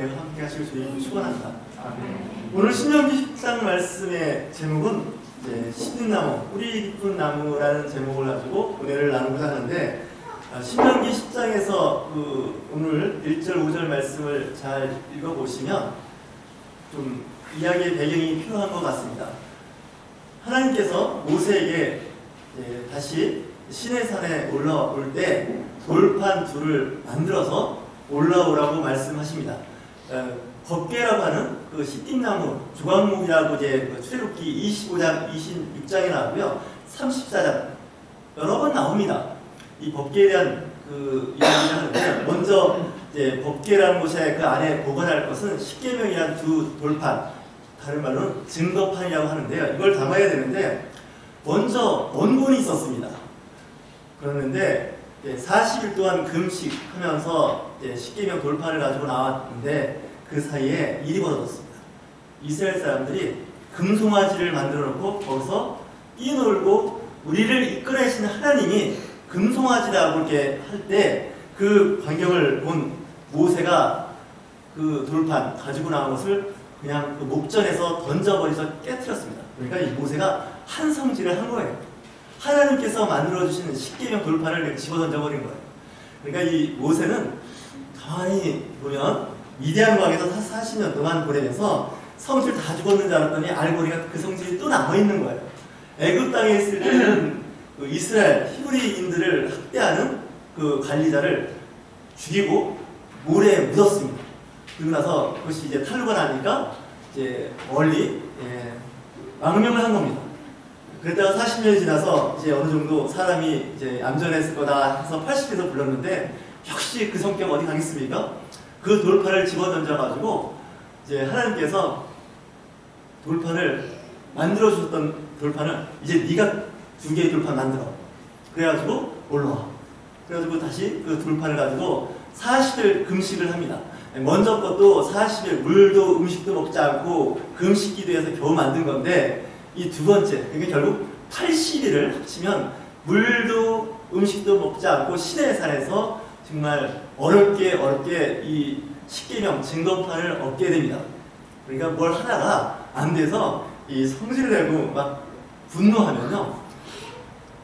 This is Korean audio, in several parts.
은혜가 함께 하시길 주님 축원합니다. 오늘 신명기 10장 말씀의 제목은 이제 시든나무, 뿌리 깊은 나무라는 제목을 가지고 은혜를 나누고자 하는데, 신명기 10장에서 오늘 1절, 5절 말씀을 잘 읽어보시면 좀 이야기의 배경이 필요한 것 같습니다. 하나님께서 모세에게 다시 시내산에 올라올 때 돌판 둘을 만들어서 올라오라고 말씀하십니다. 법궤라고 하는 그 시띠나무 조각목이라고 이제 출애굽기 25장, 26장에 나오고요, 34장 여러 번 나옵니다. 이 법궤에 대한 그 이야기를 하는데, 먼저 이제 법궤라는 곳에 그 안에 보관할 것은 십계명이라는 두 돌판, 다른 말로는 증거판이라고 하는데요. 이걸 담아야 되는데 먼저 원본이 있었습니다. 그러는데 40일 동안 금식하면서 십계명 돌판을 가지고 나왔는데 그 사이에 일이 벌어졌습니다. 이스라엘 사람들이 금송아지를 만들어 놓고 거기서 뛰놀고 우리를 이끌어내시는 하나님이 금송아지라고 이렇게 할 때 그 광경을 본 모세가 그 돌판 가지고 나온 것을 그냥 그 목전에서 던져버려서 깨트렸습니다. 그러니까 이 모세가 한 성질을 한 거예요. 하나님께서 만들어주시는 십계명 돌판을 집어 던져버린 거예요. 그러니까 이 모세는 가만히 보면 미디안 광에서 40년 동안 보내면서 성질 다 죽었는 줄 알았더니 알고 보니까 그 성질이 또 남아있는 거예요. 애굽 땅에 있을 때는 그 이스라엘 히브리인들을 학대하는 그 관리자를 죽이고 모래에 묻었습니다. 그러고 나서 그것이 이제 탄로가 나니까 이제 멀리 망명을 한 겁니다. 그랬다가 40년이 지나서 이제 어느 정도 사람이 이제 얌전했을 거다 해서 80에서 불렀는데 역시 그 성격 어디 가겠습니까? 그 돌판을 집어 던져가지고 이제 하나님께서 돌판을 만들어 주셨던 돌판을 이제 네가 두 개의 돌판 만들어. 그래가지고 올라와. 그래가지고 다시 그 돌판을 가지고 40일 금식을 합니다. 먼저 것도 40일 물도 음식도 먹지 않고 금식 기도해서 겨우 만든 건데, 이 두 번째, 그게 결국 80일을 합치면 물도 음식도 먹지 않고 시내산에서 정말 어렵게 이 십계명 증거판을 얻게 됩니다. 그러니까 뭘 하다가 안 돼서 이 성질을 내고 막 분노하면요,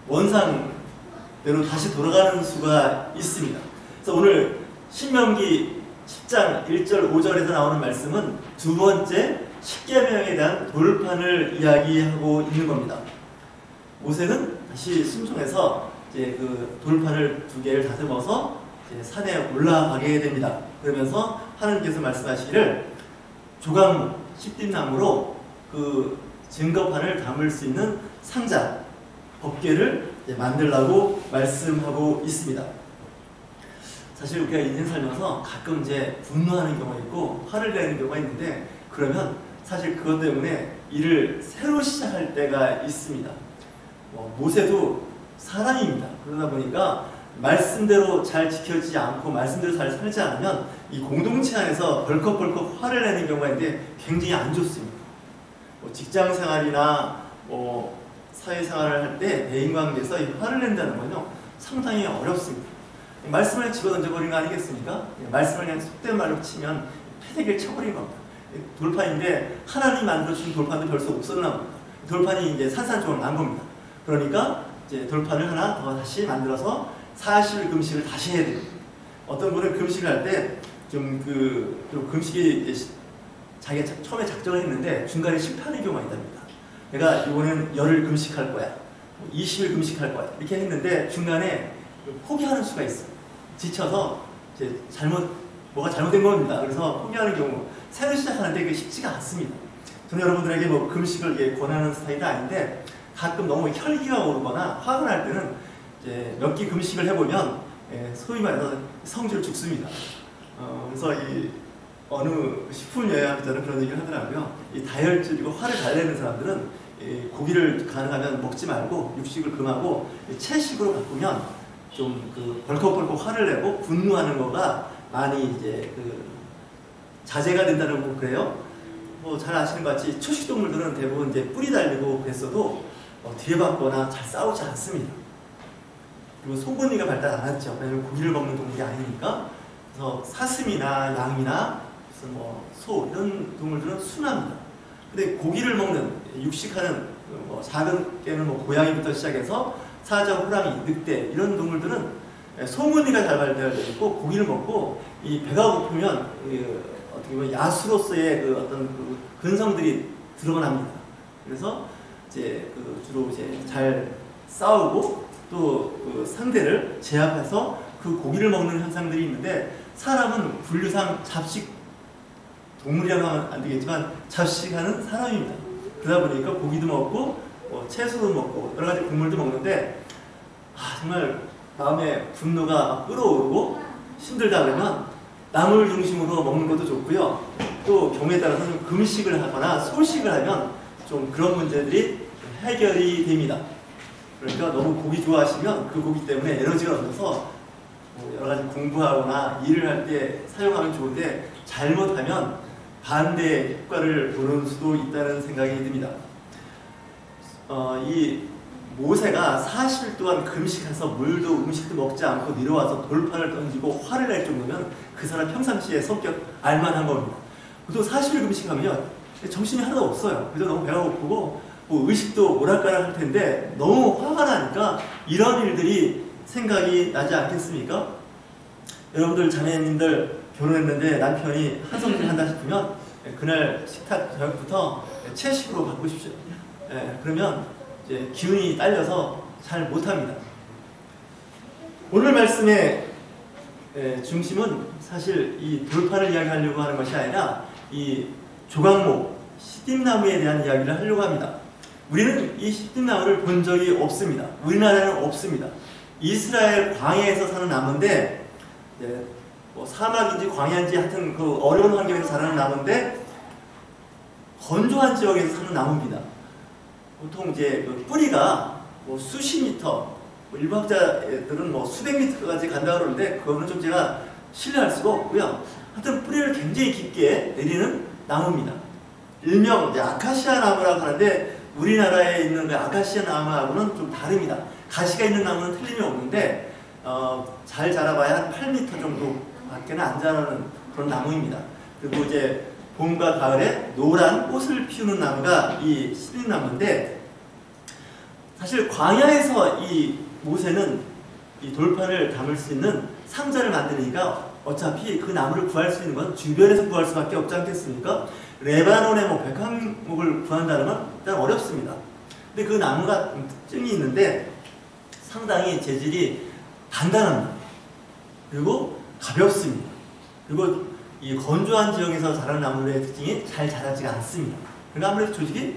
원상대로 다시 돌아가는 수가 있습니다. 그래서 오늘 신명기 10장 1절 5절에서 나오는 말씀은 두 번째 십계명에 대한 돌판을 이야기하고 있는 겁니다. 모세는 다시 순종해서 이제 그 돌판을 두 개를 다듬어서 이제 산에 올라가게 됩니다. 그러면서 하나님께서 말씀하시기를 조각목 십띠나무로 그 증거판을 담을 수 있는 상자, 법궤를 만들라고 말씀하고 있습니다. 사실 우리가 인생 살면서 가끔 이제 분노하는 경우가 있고 화를 내는 경우가 있는데, 그러면 사실 그것 때문에 일을 새로 시작할 때가 있습니다. 모세도 사람입니다. 그러다 보니까 말씀대로 잘 지켜지지 않고 말씀대로 잘 살지 않으면 이 공동체 안에서 벌컥벌컥 화를 내는 경우가 있는데 굉장히 안 좋습니다. 직장 생활이나 사회생활을 할 때 대인관계에서 이 화를 낸다는 건요 상당히 어렵습니다. 말씀을 집어던져버린 거 아니겠습니까? 말씀을 그냥 속된 말로 치면 패대기를 쳐버린 겁니다. 돌판인데 하나님 만들어주신 돌판도 별수 없었나 봅니다. 돌판이 이제 산산조각 난 겁니다. 그러니까 이제 돌판을 하나 더 다시 만들어서 40일 금식을 다시 해야 돼요. 어떤 분은 금식을 할 때 좀 금식이 자기가 처음에 작정을 했는데 중간에 실패하는 경우가 있답니다. 내가 이번엔 열흘 금식할 거야, 20일 금식할 거야 이렇게 했는데 중간에 포기하는 수가 있어요. 지쳐서 이제 뭐가 잘못된 겁니다. 그래서 포기하는 경우, 새로 시작하는데 그게 쉽지가 않습니다. 저는 여러분들에게 금식을 권하는 스타일은 아닌데, 가끔 너무 혈기가 오르거나 화가 날 때는 이제 몇 끼 금식을 해보면 소위 말해서 성질 죽습니다. 그래서 어느 식품 영양학자는 그런 얘기를 하더라고요. 이 다혈질이고 화를 잘 내는 사람들은 고기를 가능하면 먹지 말고 육식을 금하고 채식으로 바꾸면 좀 벌컥벌컥 화를 내고 분노하는 거가 많이 이제 자제가 된다고 그래요. 잘 아시는 것 같이 초식동물들은 대부분 이제 뿌리 달리고 그랬어도 뒤에받거나 잘 싸우지 않습니다. 그리고 송곳니가 발달 안 하죠. 왜냐면 고기를 먹는 동물이 아니니까. 그래서 사슴이나 양이나 무슨 소 이런 동물들은 순합니다. 근데 고기를 먹는 육식하는 작은 개는 고양이부터 시작해서 사자, 호랑이, 늑대 이런 동물들은 소문이가 잘 발달되어 있고 고기를 먹고 이 배가 고프면 어떻게 보면 야수로서의 어떤 근성들이 드러납니다. 그래서 이제 주로 이제 잘 싸우고 또 상대를 제압해서 그 고기를 먹는 현상들이 있는데, 사람은 분류상 잡식 동물이라고 하면 안 되겠지만 잡식하는 사람입니다. 그러다 보니까 고기도 먹고 채소도 먹고 여러 가지 국물도 먹는데, 정말 마음에 분노가 끓어오르고 힘들다 그러면 나물 중심으로 먹는 것도 좋고요. 또 경우에 따라서는 금식을 하거나 소식을 하면 좀 그런 문제들이 해결이 됩니다. 그러니까 너무 고기 좋아하시면 그 고기 때문에 에너지가 얻어서 여러 가지 공부하거나 일을 할 때 사용하면 좋은데, 잘못하면 반대의 효과를 보는 수도 있다는 생각이 듭니다. 이 모세가 40일 동안 금식해서 물도 음식도 먹지 않고 내려와서 돌판을 던지고 화를 낼 정도면 그 사람 평상시에 성격 알만한 겁니다. 또 40일 금식하면 정신이 하나도 없어요. 그래서 너무 배가 고프고 의식도 오락가락 할 텐데 너무 화가 나니까 이런 일들이 생각이 나지 않겠습니까? 여러분들 자매님들 결혼했는데 남편이 한성질 한다 싶으면 그날 식탁 저녁부터 채식으로 바꾸십시오. 그러면 이제 기운이 딸려서 잘 못합니다. 오늘 말씀의 중심은 사실 이 돌판을 이야기하려고 하는 것이 아니라 이 조각목, 시딤나무에 대한 이야기를 하려고 합니다. 우리는 이 시딤나무를 본 적이 없습니다. 우리나라에는 없습니다. 이스라엘 광야에서 사는 나무인데, 사막인지 광야인지 하여튼 그 어려운 환경에서 자라는 나무인데 건조한 지역에서 사는 나무입니다. 보통 이제 뿌리가 수십 미터, 일부 학자들은 수백 미터까지 간다고 그러는데 그거는 좀 제가 신뢰할 수가 없고요. 하여튼 뿌리를 굉장히 깊게 내리는 나무입니다. 일명 이제 아카시아 나무라고 하는데 우리나라에 있는 그 아카시아 나무하고는 좀 다릅니다. 가시가 있는 나무는 틀림이 없는데 잘 자라봐야 한 8m 정도밖에는 안 자라는 그런 나무입니다. 그리고 이제 봄과 가을에 노란 꽃을 피우는 나무가 이 시딤나무인데, 사실 광야에서 이 모세는 이 돌판을 담을 수 있는 상자를 만드니까 어차피 그 나무를 구할 수 있는 건 주변에서 구할 수밖에 없지 않겠습니까? 레바논의 백향목을 구한다는 건 일단 어렵습니다. 근데 그 나무가 특징이 있는데 상당히 재질이 단단합니다. 그리고 가볍습니다. 그리고 이 건조한 지역에서 자라는 나무의 특징이 잘 자라지가 않습니다. 그러니까 아무래도 조직이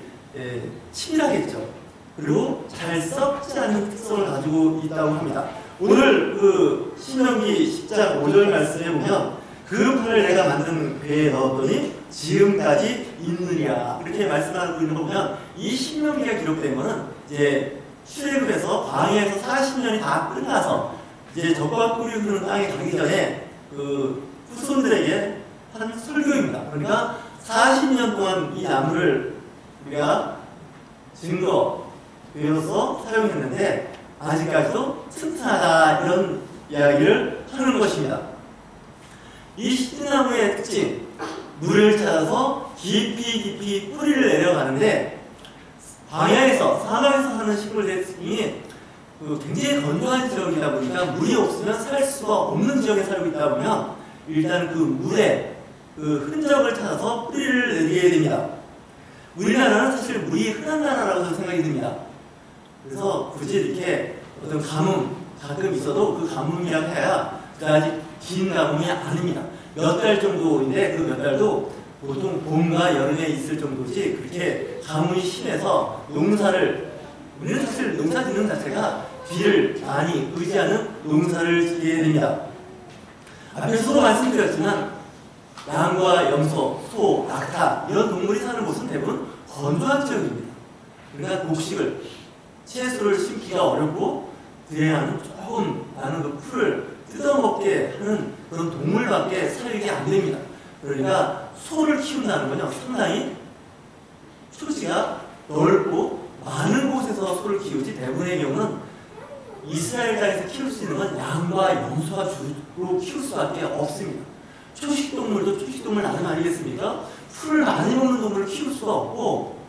치밀하겠죠. 그리고 잘 썩지 않는 특성을 가지고 있다고 합니다. 오늘 그 신명기 10장 5절 말씀에 보면 그 판을 내가 만든 배에 넣었더니 지금까지 있느냐 이렇게 말씀하고 있는 거 보면 이 신명기가 기록된 거는 이제 출애굽에서 광야에서 40년이 다 끝나서 이제 젖과 꿀이 흐르는 땅에 가기 전에 그 후손들에게 한 설교입니다. 그러니까 40년 동안 이 나무를 우리가 증거로서 사용했는데 아직까지도 튼튼하다 이런 이야기를 하는 것입니다. 이 시딤나무의 특징, 물을 찾아서 깊이 뿌리를 내려가는데 광야에서 사막에서 사는 식물들의 특징이 굉장히 건조한 지역이다 보니까 물이 없으면 살 수가 없는 지역에 살고 있다 보면 일단 그 물의 그 흔적을 찾아서 뿌리를 내리게 됩니다. 우리나라는 사실 물이 흔한 나라라고 생각이 듭니다. 그래서 굳이 이렇게 어떤 가뭄 가끔 있어도 그 가뭄이라고 해야 아직 긴 가뭄이 아닙니다. 몇 달 정도인데 그 몇 달도 보통 봄과 여름에 있을 정도지 그렇게 가뭄이 심해서 우리는 사실 농사 짓는 자체가 비를 많이 의지하는 농사를 짓게 됩니다. 앞에서도 말씀드렸지만 양과 염소, 소, 낙타 이런 동물이 사는 곳은 대부분 건조한 지역입니다. 그러니까 곡식을, 채소를 심기가 어렵고 들에는 조금 나는 그 풀을 뜯어먹게 하는 그런 동물밖에 살게 안 됩니다. 그러니까 소를 키운다는 건요 상당히 초지가 넓고 많은 곳에서 소를 키우지 대부분의 경우는 이스라엘 땅에서 키울 수 있는 건 양과 염소가 주로 키울 수밖에 없습니다. 초식동물도 초식동물 나름 아니겠습니까? 풀을 많이 먹는 동물을 키울 수가 없고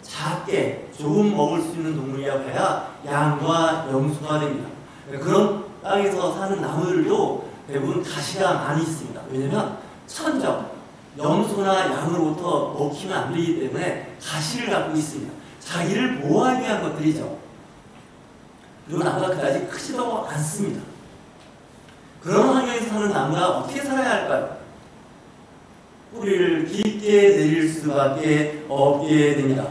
작게 조금 먹을 수 있는 동물이라고 해야 양과 염소가 됩니다. 그런 땅에서 사는 나무들도 대부분 가시가 많이 있습니다. 왜냐하면 천적, 염소나 양으로부터 먹히면 안 되기 때문에 가시를 갖고 있습니다. 자기를 보호하기 위한 것들이죠. 그리고 나무가 그다지 크지도 않습니다. 그런 환경에서 사는 나무가 어떻게 살아야 할까요? 뿌리를 깊게 내릴 수밖에 없게 됩니다.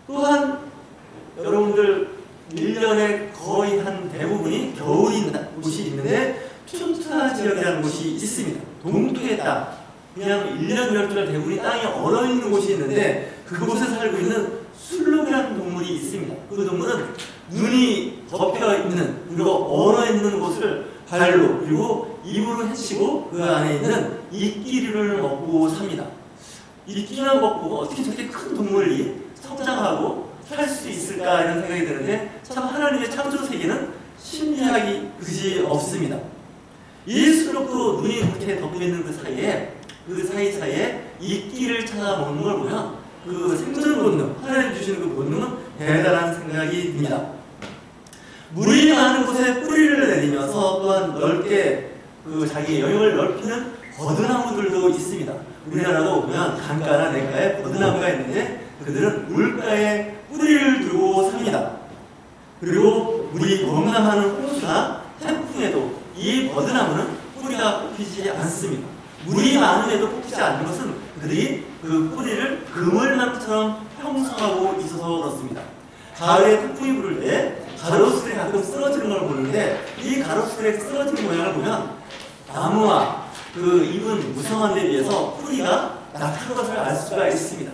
또한 여러분들 1년에 거의 한 대부분이 겨울인 곳이 있는데 툰트나 지역이라는 곳이 있습니다. 동토의 땅, 그냥 1년 12달 대부분이 땅이 얼어있는 곳이 있는데 그곳에 살고 있는 술록이라는 동물이 있습니다. 그 동물은 눈이 덮여있는 그리고 얼어있는 곳을 발로 그리고 입으로 헤치고 그 안에 있는 이끼류를 먹고 삽니다. 이끼만 먹고 어떻게 저렇게 큰 동물이 성장하고 살 수 있을까 이런 생각이 드는데 참 하나님의 창조 세계는 신비하기 그지 없습니다. 이 수록도 눈이 그렇게 덮여있는 그 사이사이에 이끼를 찾아 먹는 걸 보면 그 생존 본능, 하나님 주시는 그 본능은 대단한 생각이 듭니다. 물이 많은 곳에 뿌리를 내리면서 또한 넓게 그 자기의 영역을 넓히는 버드나무들도 있습니다. 우리나라도 보면 강가나 냇가에 버드나무가 있는데 그들은 물가에 뿌리를 두고 삽니다. 그리고 물이 범람하는 홍수나 태풍에도 이 버드나무는 뿌리가 뽑히지 않습니다. 물이 많음에도 뽑히지 않는 것은 그들이 그 뿌리를 그물망처럼 형성하고 있어서 그렇습니다. 가을에 태풍이 불을 때 가로수들이 가끔 쓰러지는 걸 보는데 이 가로수들의 쓰러지는 모양을 보면 나무와 그 잎은 무성한 데 비해서 뿌리가 약한 것을 알 수가 있습니다.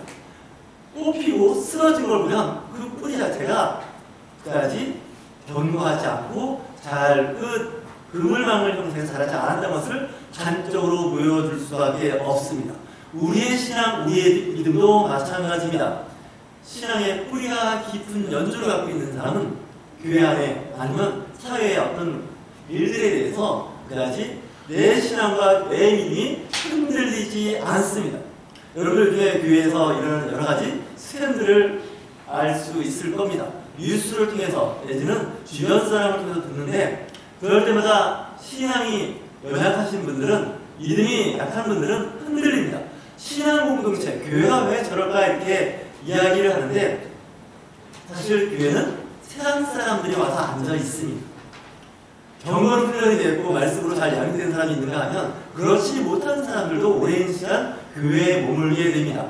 뽑히고 쓰러진 걸 보면 그 뿌리 자체가 그다지 견고하지 않고 잘 그물망을 형성해서 자라지 않았다는 것을 단적으로 보여줄 수밖에 없습니다. 우리의 신앙, 우리의 믿음도 마찬가지입니다. 신앙의 뿌리가 깊은 연조를 갖고 있는 사람은 교회 안에 아니면 사회의 어떤 일들에 대해서 그다지 내 신앙과 내 믿음이 흔들리지 않습니다. 여러분들 중에 교회에서 이런 여러 가지 스캔들을 알 수 있을 겁니다. 뉴스를 통해서 내지는 주변 사람을 통해서 듣는데 그럴 때마다 신앙이 연약하신 분들은 믿음이 약한 분들은 흔들립니다. 신앙 공동체, 교회가 왜 저럴까 이렇게 이야기를 하는데 사실 교회는 세상 사람들이 와서 앉아 있습니다. 경건 훈련이 됐고 말씀으로 잘 양육된 사람이 있는가 하면 그렇지 못한 사람들도 오랜 시간 교회에 머물게 됩니다.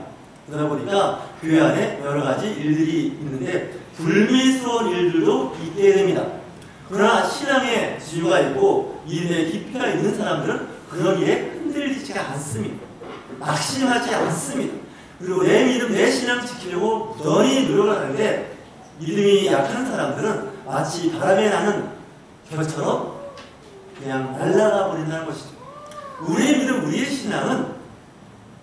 그러다 보니까 교회 안에 여러 가지 일들이 있는데 불미스러운 일들도 있게 됩니다. 그러나 신앙의 지유가 있고 믿음의 깊이가 있는 사람들은 그런 일에 흔들리지가 않습니다. 낙심하지 않습니다. 그리고 내 믿음, 내 신앙 지키려고 부단히 노력을 하는데 믿음이 약한 사람들은 마치 바람에 나는 겨처럼 그냥 날아가 버린다는 것이죠. 우리의 믿음, 우리의 신앙은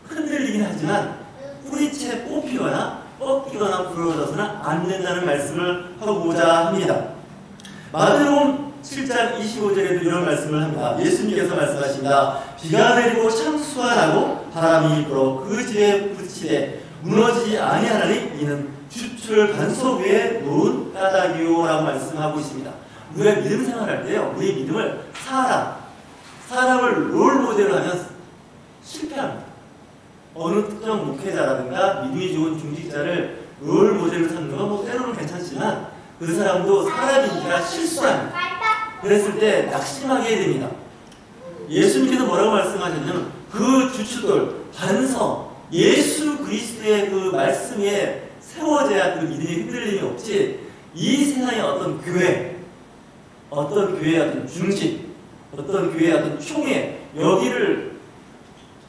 흔들리긴 하지만 뿌리채 뽑히거나 꺾이거나 부러져서는 안 된다는 말씀을 하고자 합니다. 마태복음 7장 25절에도 이런 말씀을 합니다. 예수님께서 말씀하십니다. 비가 내리고 창수가 나고 바람이 불어 그 집에 부딪히되 무너지지 아니하나니 이는 주철 반석 위에 놓은 까닭이요 라고 말씀하고 있습니다. 우리가 믿음 생활할 때요, 우리 믿음을 사람을 롤 모델로 하면 실패합니다. 어느 특정 목회자라든가 믿음이 좋은 중직자를 롤 모델로 삼는 건 뭐 때로는 괜찮지만 그 사람도 사람이니까 실수합니다. 그랬을 때 낙심하게 됩니다. 예수님께서 뭐라고 말씀하셨냐면 그 주춧돌, 반석, 예수 그리스도의 그 말씀에 세워져야 그 믿음이 흔들림이 없지 이 세상의 어떤 교회, 어떤 교회의 어떤 중심, 어떤 교회의 어떤 총회 여기를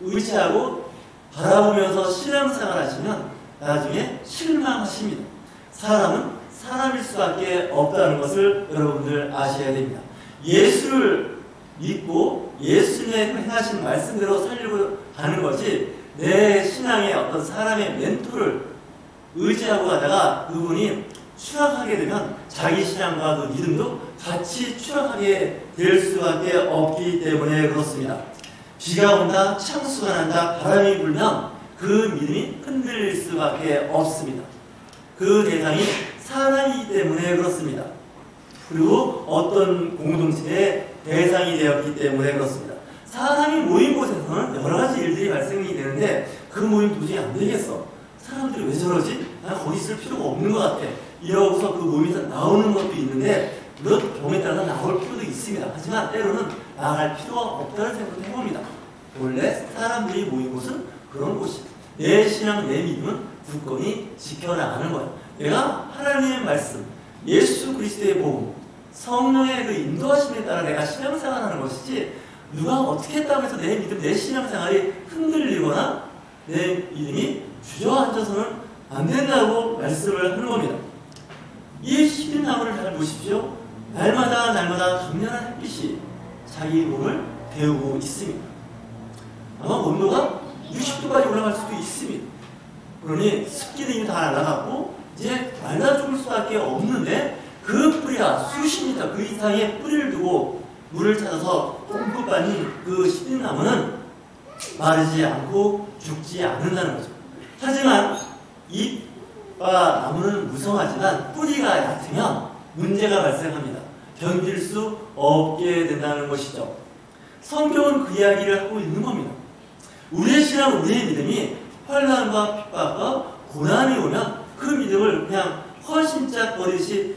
의지하고 바라보면서 신앙생활 하시면 나중에 실망하십니다. 사람은 사람일 수밖에 없다는 것을 여러분들 아셔야 됩니다. 예수를 믿고 예수님의 행하신 말씀대로 살려고 하는 것이 내 신앙의 어떤 사람의 멘토를 의지하고 가다가 그분이 추락하게 되면 자기 신앙과 믿음도 같이 추락하게 될 수밖에 없기 때문에 그렇습니다. 비가 온다, 창수가 난다, 바람이 불면 그 믿음이 흔들릴 수밖에 없습니다. 그 대상이 사람이기 때문에 그렇습니다. 그리고 어떤 공동체의 대상이 되었기 때문에 그렇습니다. 사람이 모인 곳에서는 여러 가지 일들이 발생이 되는데 그 모임 도저히 안 되겠어. 사람들이 왜 저러지? 난 거기 있을 필요가 없는 것 같아. 이러고서 그 모임에서 나오는 것도 있는데 물론 경우에 따라서 나올 필요도 있습니다. 하지만 때로는 나갈 필요가 없다는 생각을 해봅니다. 원래 사람들이 모인 곳은 그런 곳이에요. 내 신앙, 내 믿음은 굳건히 지켜나가는 거예요. 내가 하나님의 말씀, 예수 그리스도의 복음, 성령의 그 인도하심에 따라 내가 신앙생활하는 것이지 누가 어떻게 했다고 해서 내 믿음, 내 신앙생활이 흔들리거나 내 믿음이 주저앉아서는 안 된다고 말씀을 하는 겁니다. 이 십인나무를 잘 보십시오. 날마다 강렬한 햇빛이 자기 몸을 데우고 있습니다. 아마 온도가 60도까지 올라갈 수도 있습니다. 그러니 습기는 이미 다 날아갔고 이제 말라 죽을 수밖에 없는데 그 뿌리가 수십 미터 그 이상의 뿌리를 두고 물을 찾아서 뽕긋 받는 그 십인나무는 마르지 않고 죽지 않는다는 거죠. 하지만 잎과 나무는 무성하지만 뿌리가 얕으면 문제가 발생합니다. 견딜 수 없게 된다는 것이죠. 성경은 그 이야기를 하고 있는 겁니다. 우리의 신앙, 우리의 믿음이 환난과 핍박과 고난이 오면 그 믿음을 그냥 헌신짝 버리듯이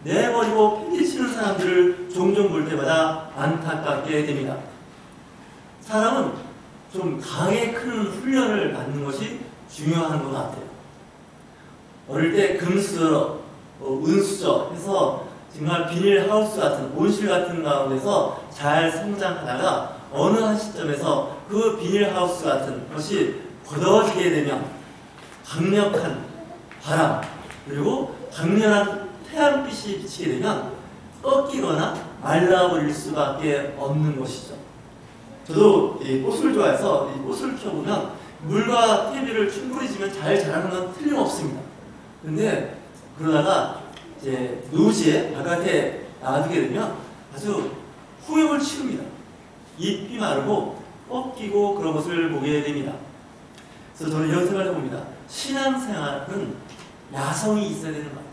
내버리고 팽개치는 사람들을 종종 볼 때마다 안타깝게 됩니다. 사람은 좀 강하게 큰 훈련을 받는 것이 중요한 것 같아요. 어릴 때 금수저, 은수저 해서 정말 비닐하우스 같은 온실 같은 가운데서 잘 성장하다가 어느 한 시점에서 그 비닐하우스 같은 것이 걷어지게 되면 강력한 바람 그리고 강렬한 태양빛이 비치게 되면 꺾이거나 말라버릴 수밖에 없는 것이죠. 저도 이 꽃을 좋아해서 이 꽃을 키워보면 물과 퇴비를 충분히 주면 잘 자라는 건 틀림없습니다. 근데 그러다가 이제 노지에 바깥에 놔두게 되면 아주 후회를 치릅니다. 잎이 마르고 꺾이고 그런 것을 보게 됩니다. 그래서 저는 이런 생각을 해봅니다. 신앙생활은 야성이 있어야 되는 것 같아요.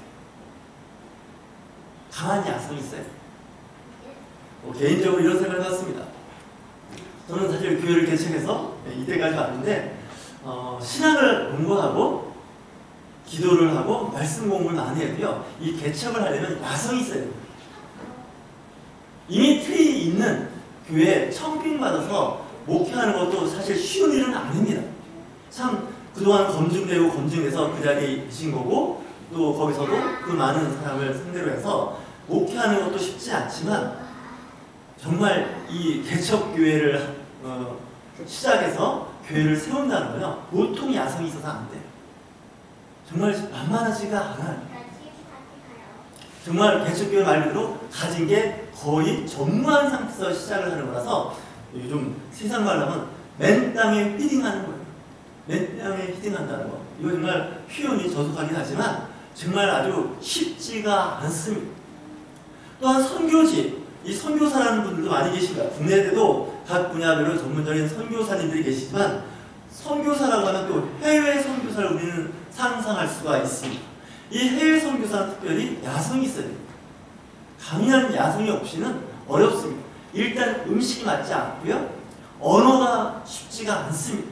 강한 야성이 있어요. 개인적으로 이런 생각을 해봤습니다. 저는 사실 교회를 개척해서 이때까지 왔는데 신학을 공부하고 기도를 하고 말씀 공부를 많이 해도요. 이 개척을 하려면 야성이 있어야 됩니다. 이미 틀이 있는 교회에 청빙받아서 목회하는 것도 사실 쉬운 일은 아닙니다. 참 그동안 검증되고 검증돼서 그 자리에 계신 거고 또 거기서도 그 많은 사람을 상대로 해서 목회하는 것도 쉽지 않지만 정말 이 개척교회를 시작해서 교회를 세운다는 거요. 보통 야성이 있어서 안 돼요. 정말 만만하지가 않아요. 정말 개척교회 말 그대로 가진 게 거의 전무한 상태에서 시작을 하는 거라서 요즘 세상 말로 하면 맨 땅에 피딩하는 거예요. 맨 땅에 피딩한다는 거. 이거 정말 표현이 저속하긴 하지만 정말 아주 쉽지가 않습니다. 또한 선교지, 이 선교사라는 분들도 많이 계십니다. 국내에도 각 분야별로 전문적인 선교사님들이 계시지만 선교사라고 하면 또 해외 선교사를 우리는 상상할 수가 있습니다. 이 해외 선교사는 특별히 야성이 있어야 됩니다. 강한 야성이 없이는 어렵습니다. 일단 음식이 맞지 않고요. 언어가 쉽지가 않습니다.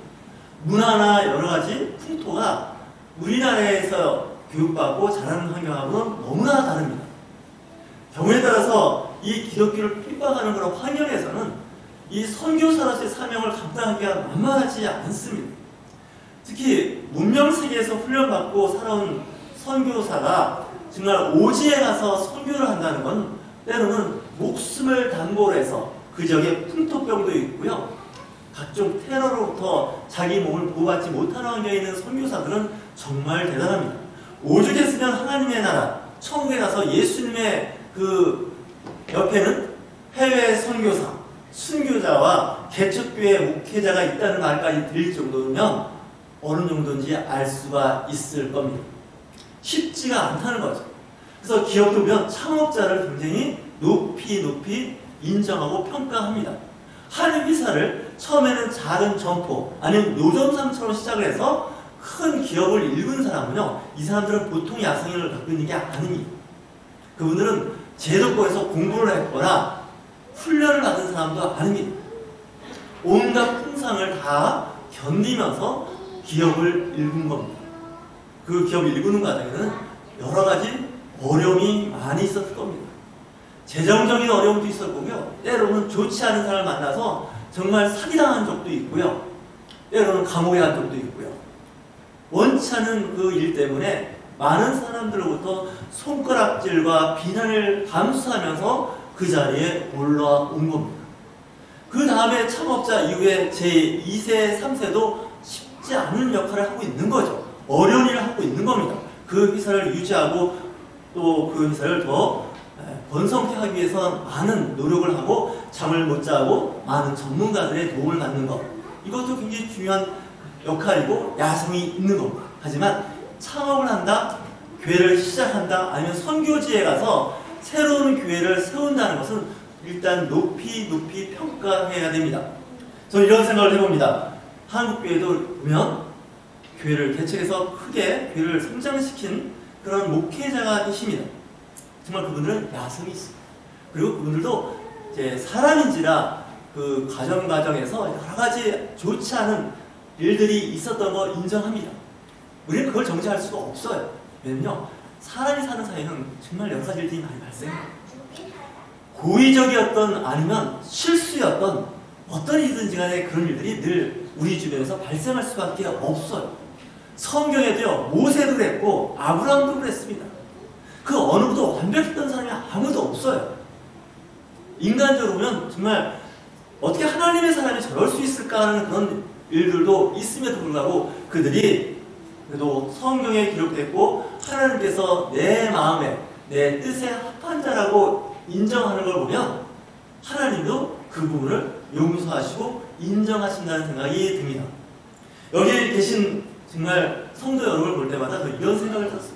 문화나 여러 가지 풍토가 우리나라에서 교육받고 자라는 환경하고는 너무나 다릅니다. 경우에 따라서 이 기독교를 핍박하는 그런 환경에서는 이 선교사로서의 사명을 감당하기가 만만하지 않습니다. 특히 문명세계에서 훈련받고 살아온 선교사가 정말 오지에 가서 선교를 한다는 건 때로는 목숨을 담보로 해서 그 지역에 풍토병도 있고요. 각종 테러로부터 자기 몸을 보호받지 못하는 환경에 있는 선교사들은 정말 대단합니다. 오죽했으면 하나님의 나라, 천국에 가서 예수님의 그 옆에는 해외 선교사, 순교자와 개척교회 목회자가 있다는 말까지 들릴 정도면 어느 정도인지 알 수가 있을 겁니다. 쉽지가 않다는 거죠. 그래서 기업도 보면 창업자를 굉장히 높이 인정하고 평가합니다. 한의사를 처음에는 작은 점포 아니면 노점상처럼 시작을 해서 큰 기업을 일군 사람은요, 이 사람들은 보통 야성을 갖고 있는 게 아닙니다. 그분들은 제도권에서 공부를 했거나 훈련을 받은 사람도 아닙니다. 온갖 풍상을 다 견디면서 기업을 일군 겁니다. 그 기업을 일구는 과정에는 여러 가지 어려움이 많이 있었을 겁니다. 재정적인 어려움도 있을 거고요. 때로는 좋지 않은 사람을 만나서 정말 사기당한 적도 있고요. 때로는 감옥에 간 적도 있고요. 원치 않은 그 일 때문에 많은 사람들로부터 손가락질과 비난을 감수하면서 그 자리에 올라온 겁니다. 그 다음에 창업자 이후에 제2세, 3세도 쉽지 않은 역할을 하고 있는 거죠. 어려운 일을 하고 있는 겁니다. 그 회사를 유지하고 또 그 회사를 더 번성케 하기 위해서 많은 노력을 하고 잠을 못 자고 많은 전문가들의 도움을 받는 것, 이것도 굉장히 중요한 역할이고 야성이 있는 겁니다. 하지만 창업을 한다, 교회를 시작한다, 아니면 선교지에 가서 새로운 교회를 세운다는 것은 일단 높이 평가해야 됩니다. 저는 이런 생각을 해봅니다. 한국 교회도 보면 교회를 개척해서 크게 교회를 성장시킨 그런 목회자가 계십니다. 정말 그분들은 야성이 있습니다. 그리고 그분들도 이제 사람인지라 그 과정에서 여러 가지 좋지 않은 일들이 있었던 거 인정합니다. 우리는 그걸 정지할 수가 없어요. 왜냐면요, 사람이 사는 사이에는 정말 여러 가지 일들이 많이 발생해요. 고의적이었던 아니면 실수였던 어떤 일이든지 간에 그런 일들이 늘 우리 주변에서 발생할 수밖에 없어요. 성경에도요, 모세도 그랬고 아브라함도 그랬습니다. 그 어느 누구도 완벽했던 사람이 아무도 없어요. 인간적으로 보면 정말 어떻게 하나님의 사람이 저럴 수 있을까 하는 그런 일들도 있음에도 불구하고 그들이 그래도 성경에 기록됐고 하나님께서 내 마음에 내 뜻에 합한 자라고 인정하는 걸 보면 하나님도 그 부분을 용서하시고 인정하신다는 생각이 듭니다. 여기 계신 정말 성도 여러분을 볼 때마다 이런 생각을 했어요.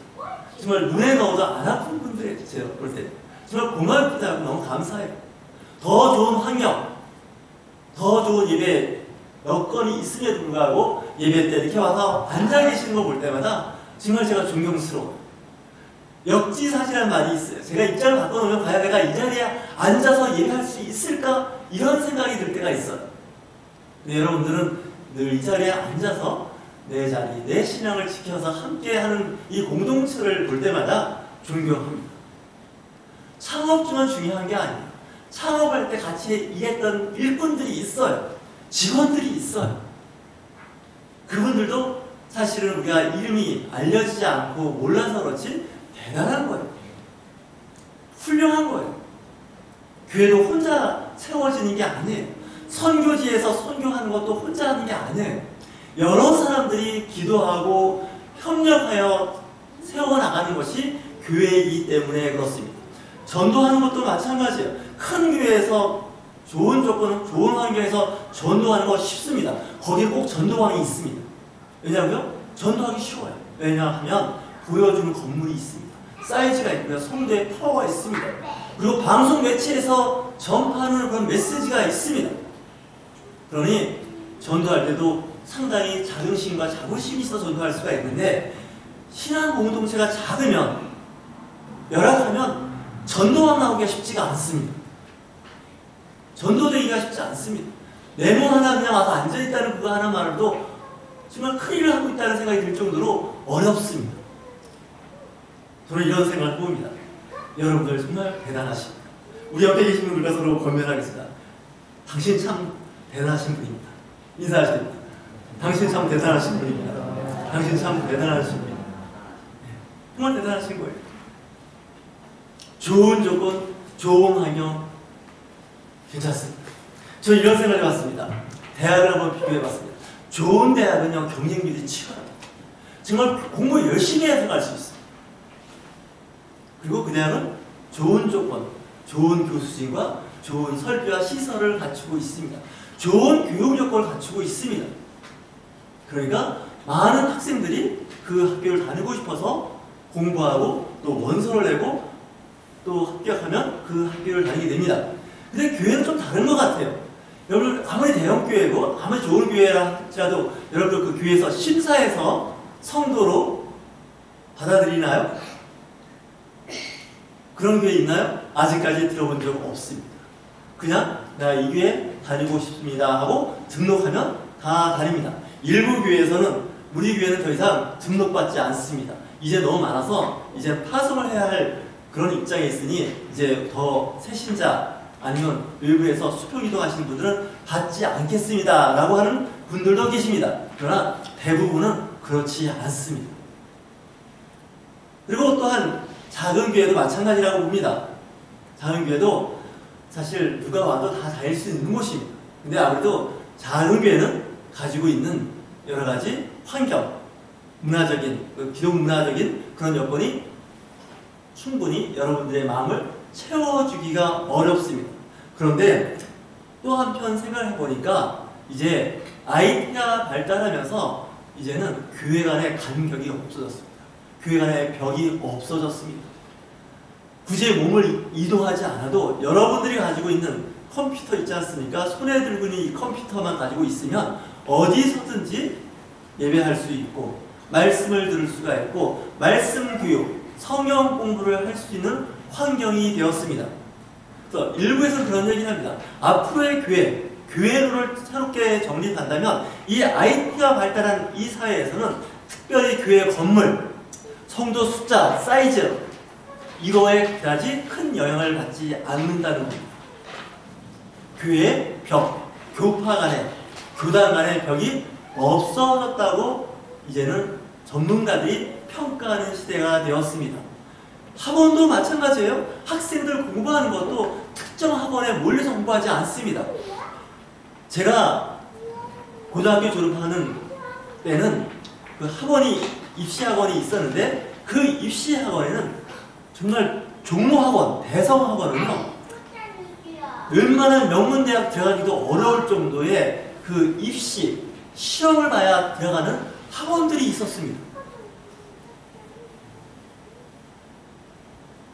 정말 눈에 넣어도 안 아픈 분들이 제가 볼 때 정말 고맙다고 너무 감사해요. 더 좋은 환경, 더 좋은 예배 여건이 있음에도 불구하고 예배 때 이렇게 와서 앉아 계시는 거 볼 때마다 정말 제가 존경스러워요. 역지사지라는 말이 있어요. 제가 입장을 바꿔놓으면 과연 내가 이 자리에 앉아서 예배할 수 있을까? 이런 생각이 들 때가 있어요. 근데 여러분들은 늘 이 자리에 앉아서 내 자리, 내 신앙을 지켜서 함께하는 이 공동체를 볼 때마다 존경합니다. 창업주만 중요한 게 아니에요. 창업할 때 같이 일했던 일꾼들이 있어요. 직원들이 있어요. 그분들도 사실은 우리가 이름이 알려지지 않고 몰라서 그렇지 대단한 거예요. 훌륭한 거예요. 교회도 혼자 세워지는 게 아니에요. 선교지에서 선교하는 것도 혼자 하는 게 아니에요. 여러 사람들이 기도하고 협력하여 세워나가는 것이 교회이기 때문에 그렇습니다. 전도하는 것도 마찬가지예요. 큰 교회에서 좋은 조건, 좋은 환경에서 전도하는 거 쉽습니다. 거기에 꼭 전도왕이 있습니다. 왜냐하면 전도하기 쉬워요. 왜냐하면 보여주는 건물이 있습니다. 사이즈가 있고요. 성도의 파워가 있습니다. 그리고 방송 매체에서 전파하는 그런 메시지가 있습니다. 그러니 전도할 때도 상당히 자긍심과 자부심이 있어서 전도할 수가 있는데 신앙 공동체가 작으면 열악하면 전도왕 나오기가 쉽지가 않습니다. 전도되기가 쉽지 않습니다. 내 몸 하나 그냥 와서 앉아있다는 그거 하나만으로도 정말 큰 일을 하고 있다는 생각이 들 정도로 어렵습니다. 저는 이런 생각을 봅니다. 여러분들 정말 대단하십니다. 우리 옆에 계신 분들과 서로 건면하겠습니다. 당신 참 대단하신 분입니다. 인사하십니다. 당신 참 대단하신 분입니다. 당신 참 대단하신 분입니다. 정말 대단하신 거예요. 좋은 조건, 좋은 환경 괜찮습니다. 저는 이런 생각을 해봤습니다. 대학을 한번 비교해봤습니다. 좋은 대학은요, 경쟁률이 치열합니다. 정말 공부 열심히 해야 들어갈 수 있어요. 그리고 그 대학은 좋은 조건, 좋은 교수진과 좋은 설비와 시설을 갖추고 있습니다. 좋은 교육 요건을 갖추고 있습니다. 그러니까 많은 학생들이 그 학교를 다니고 싶어서 공부하고 또 원서를 내고 또 합격하면 그 학교를 다니게 됩니다. 근데 교회는 좀 다른 것 같아요. 여러분 아무리 대형 교회고 아무리 좋은 교회라 할지라도 여러분들 그 교회에서 심사해서 성도로 받아들이나요? 그런 교회 있나요? 아직까지 들어본 적 없습니다. 그냥 내가 이 교회 다니고 싶습니다 하고 등록하면 다 다닙니다. 일부 교회에서는 우리 교회는 더 이상 등록받지 않습니다. 이제 너무 많아서 이제 파송을 해야 할 그런 입장에 있으니 이제 더 새신자 아니면 외부에서 수표 이동하시는 분들은 받지 않겠습니다 라고 하는 분들도 계십니다. 그러나 대부분은 그렇지 않습니다. 그리고 또한 작은 교회도 마찬가지라고 봅니다. 작은 교회도 사실 누가 와도 다 다닐 수 있는 곳입니다. 근데 아무래도 작은 교회는 가지고 있는 여러 가지 환경, 문화적인, 기독 문화적인 그런 여건이 충분히 여러분들의 마음을 채워주기가 어렵습니다. 그런데 또 한편 생각을 해보니까 이제 IT가 발달하면서 이제는 교회 간의 간격이 없어졌습니다. 교회 간의 벽이 없어졌습니다. 굳이 몸을 이동하지 않아도 여러분들이 가지고 있는 컴퓨터 있지 않습니까? 손에 들고 있는 이 컴퓨터만 가지고 있으면 어디서든지 예배할 수 있고 말씀을 들을 수가 있고 말씀 교육, 성경 공부를 할 수 있는 환경이 되었습니다. 그래서 일부에서는 그런 얘기를 합니다. 앞으로의 교회를 새롭게 정립한다면 이 IT가 발달한 이 사회에서는 특별히 교회 건물, 성도 숫자, 사이즈 이거에 그다지 큰 영향을 받지 않는다는 겁니다. 교회의 벽, 교파 간의, 교단 간의 벽이 없어졌다고 이제는 전문가들이 평가하는 시대가 되었습니다. 학원도 마찬가지예요. 학생들 공부하는 것도 특정 학원에 몰려서 공부하지 않습니다. 제가 고등학교 졸업하는 때는 그 학원이, 입시학원이 있었는데 그 입시학원에는 정말 종로학원, 대성학원은요 웬만한 명문대학 들어가기도 어려울 정도의 그 입시, 시험을 봐야 들어가는 학원들이 있었습니다.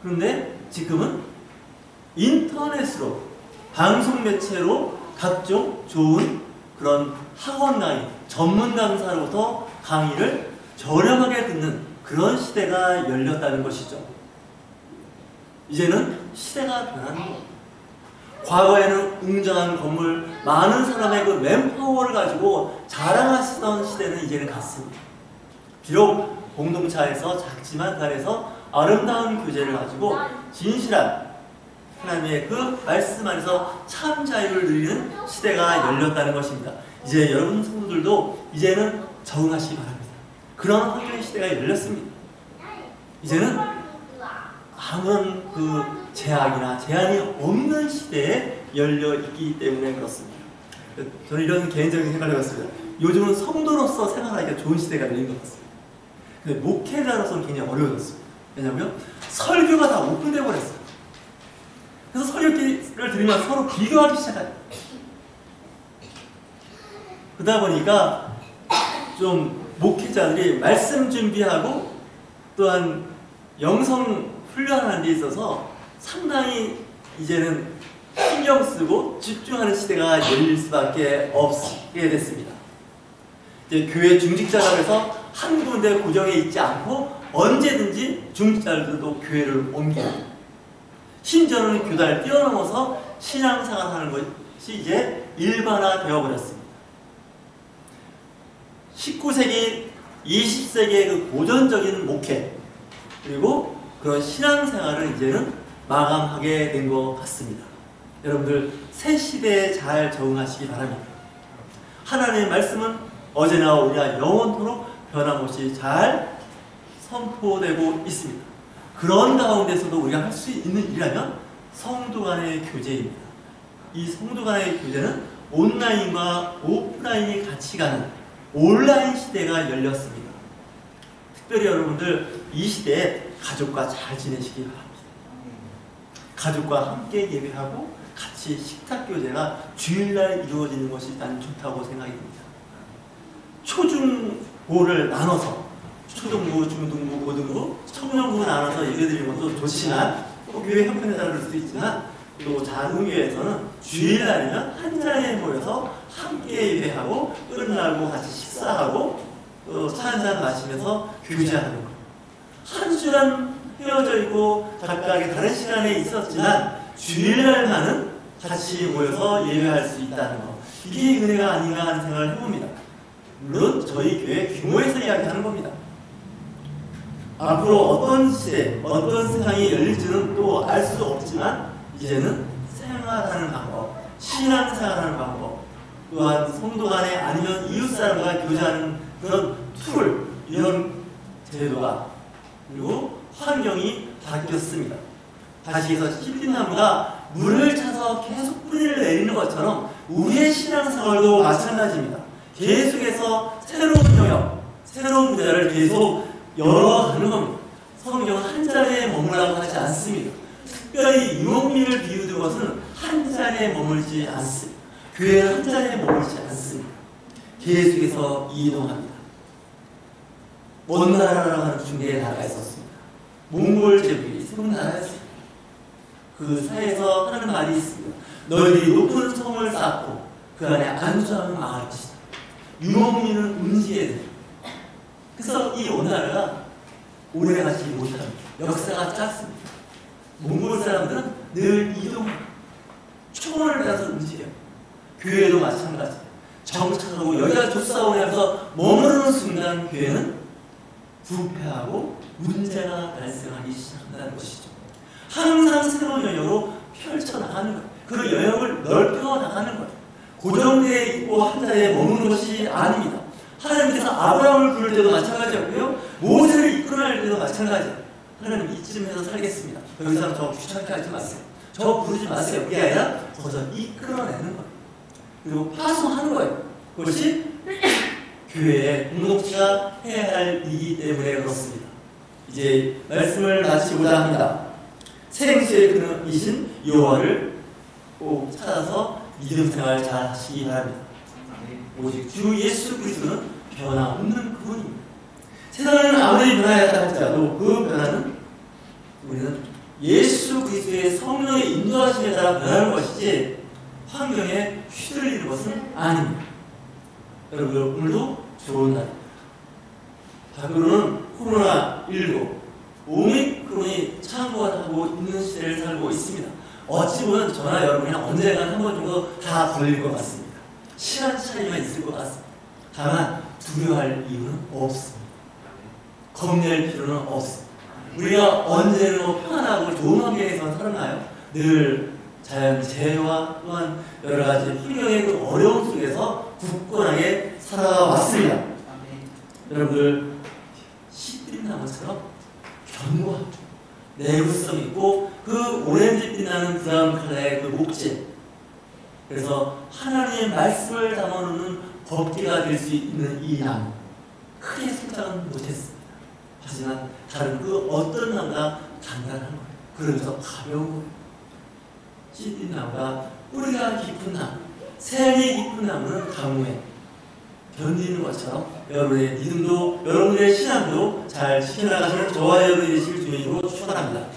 그런데 지금은 인터넷으로, 방송 매체로 각종 좋은 그런 학원 강의, 전문 강사로부터 강의를 저렴하게 듣는 그런 시대가 열렸다는 것이죠. 이제는 시대가 변한 것. 과거에는 웅장한 건물, 많은 사람의 그 맨파워를 가지고 자랑하시던 시대는 이제는 갔습니다. 비록 공동체에서 작지만 그 안에서 아름다운 교제를 가지고 진실한 하나님의 그 말씀 안에서 참 자유를 누리는 시대가 열렸다는 것입니다. 이제 여러분 성도들도 이제는 적응하시기 바랍니다. 그런 환경의 시대가 열렸습니다. 이제는 아무런 그 제약이나 제한이 없는 시대에 열려 있기 때문에 그렇습니다. 저는 이런 개인적인 생각을 해봤습니다. 요즘은 성도로서 생활하기가 좋은 시대가 열린 것 같습니다. 근데 목회자로서는 굉장히 어려워졌습니다. 왜냐하면 설교가 다 오픈되어 버렸어요. 그래서 설교를 들으면 서로 비교하기 시작해요. 그러다 보니까 좀 목회자들이 말씀 준비하고 또한 영성 훈련하는 데 있어서 상당히 이제는 신경 쓰고 집중하는 시대가 열릴 수밖에 없게 됐습니다. 이제 교회 중직자라고 해서 한 군데 고정해 있지 않고 언제든지 중직자들도 교회를 옮깁니다. 심지어는 교단을 뛰어넘어서 신앙생활 하는 것이 이제 일반화 되어버렸습니다. 19세기, 20세기의 그 고전적인 목회 그리고 그런 신앙생활을 이제는 마감하게 된 것 같습니다. 여러분들 새 시대에 잘 적응하시기 바랍니다. 하나님의 말씀은 어제나 오늘나 영원토록 변함없이 잘 선포되고 있습니다. 그런 가운데서도 우리가 할 수 있는 일이라면 성도 간의 교제입니다. 이 성도 간의 교제는 온라인과 오프라인이 같이 가는 온라인 시대가 열렸습니다. 특별히 여러분들 이 시대에 가족과 잘 지내시기 바랍니다. 가족과 함께 예배하고 같이 식탁 교제가 주일날 이루어지는 것이 난 좋다고 생각이 듭니다. 초중고를 나눠서 초등부, 중등부, 고등부, 청년부 나눠서 예배 드리는 것도 좋지만 또 교회 형편에 따라 그럴 수도 있지만 또 작은 교회에서는 주일날이면 한 자리에 모여서 함께 예배하고 끝나고 같이 식사하고 또 차 한잔 마시면서 교제하는 것. 한 주간 헤어져 있고 각각의 다른 시간에 있었지만 주일날만은 같이 모여서 예배할 수 있다는 것. 이게 은혜가 아닌가 하는 생각을 해봅니다. 물론 저희 교회 규모에서 이야기하는 겁니다. 앞으로 어떤 시대, 어떤 세상이 열릴지는 또 알 수 없지만 이제는 생활하는 방법, 신앙생활하는 방법, 또한 성도 간에 아니면 이웃사람과 교제하는 그런 툴, 이런 제도가 그리고 환경이 바뀌었습니다. 다시 해서 씹힌나무가 물을 차서 계속 뿌리를 내리는 것처럼 우리의 신앙생활도 마찬가지입니다. 계속해서 새로운 영역, 새로운 분야를 계속 열어가는 겁니다. 성경은 한 자리에 머물라고 하지 않습니다. 특별히 유목민을 비유된 것은 한 자리에 머물지 않습니다. 교회는 한 자리에 머물지 않습니다. 계속해서 이동합니다. 먼 나라라고 하는 중대의 나라가 있었습니다. 몽골 제국이 새로운 나라였습니다. 그 사이에서 하는 말이 있습니다. 너희들이 높은 성을 쌓고 그 안에 안주하는 마을 것이다. 유목민은 움직여야 됩니다. 그래서 이 원나라가 오래가지 못합니다. 역사가 짧습니다. 몽골 사람들은 늘 이동합니다. 총을 들어서 움직여요. 교회도 마찬가지예요. 정착하고 여기가 좋사오네 하면서 머무르는 순간 교회는 부패하고 문제가 발생하기 시작한다는 것이죠. 항상 새로운 영역으로 펼쳐나가는 거예요. 그 영역을 넓혀나가는 거예요. 고정되어 있고 한 자리에 머무는 것이 아닙니다. 하나님께서 아브라함을 부를 때도 마찬가지였고요. 모세를 이끌어낼 때도 마찬가지예요. 하나님 이쯤에서 살겠습니다. 여기서 저 귀찮게 하지 마세요. 저 부르지 마세요. 그게 아니라 거기서 이끌어내는 거예요. 그리고 파송하는 거예요. 그것이 교회의 공동체가 해야 할 일이기 때문에 그렇습니다. 이제 말씀을 마치고자 합니다. 생수의 근원이신 여호와를 꼭 찾아서 믿음 생활 잘 하시기 바랍니다. 오직 주 예수 그리스도는 변함없는 그분입니다. 세상은 아무리 변화했다 할지라도 그 변화는 우리는 예수 그리스도의 성령의 인도하심에 따라 변하는 것이지 환경에 휘둘리는 것은 아닙니다. 여러분 오늘도 좋은 날입니다. 밖으로는 코로나19 오미크론이 창궐하고 있는 시대를 살고 있습니다. 어찌 보면 저나 여러분이나 언젠가 한 번 정도 다 걸릴 것 같습니다. 시간 차이가 있을 것 같습니다. 다만 두려워할 이유는 없습니다. 겁낼 필요는 없습니다. 우리가 언제는 편안하고 좋은 환경에서 살았나요? 늘 자연재해와 또한 여러가지 환경의 그 어려움 속에서 굳건하게 살아왔습니다. 여러분들 씨뿌린 나무처럼 견고하고 내구성 있고 그 오렌지 빛나는 브라운 컬러의 그 목재, 그래서 하나님의 말씀을 담아놓는 법기가 될 수 있는 이 나무, 크게 성장은 못했습니다. 하지만 다른 그 어떤 나무가 단단한 거예요. 그러면서 가벼운 거예요. 씨뿌린 나무가 뿌리가 깊은 나무, 샘이 깊은 나무는 강우에 견디는 것처럼 여러분의 믿음도 여러분의 신앙도 잘 지켜나가시는 저와 여러분이 되실 주님으로 축원합니다.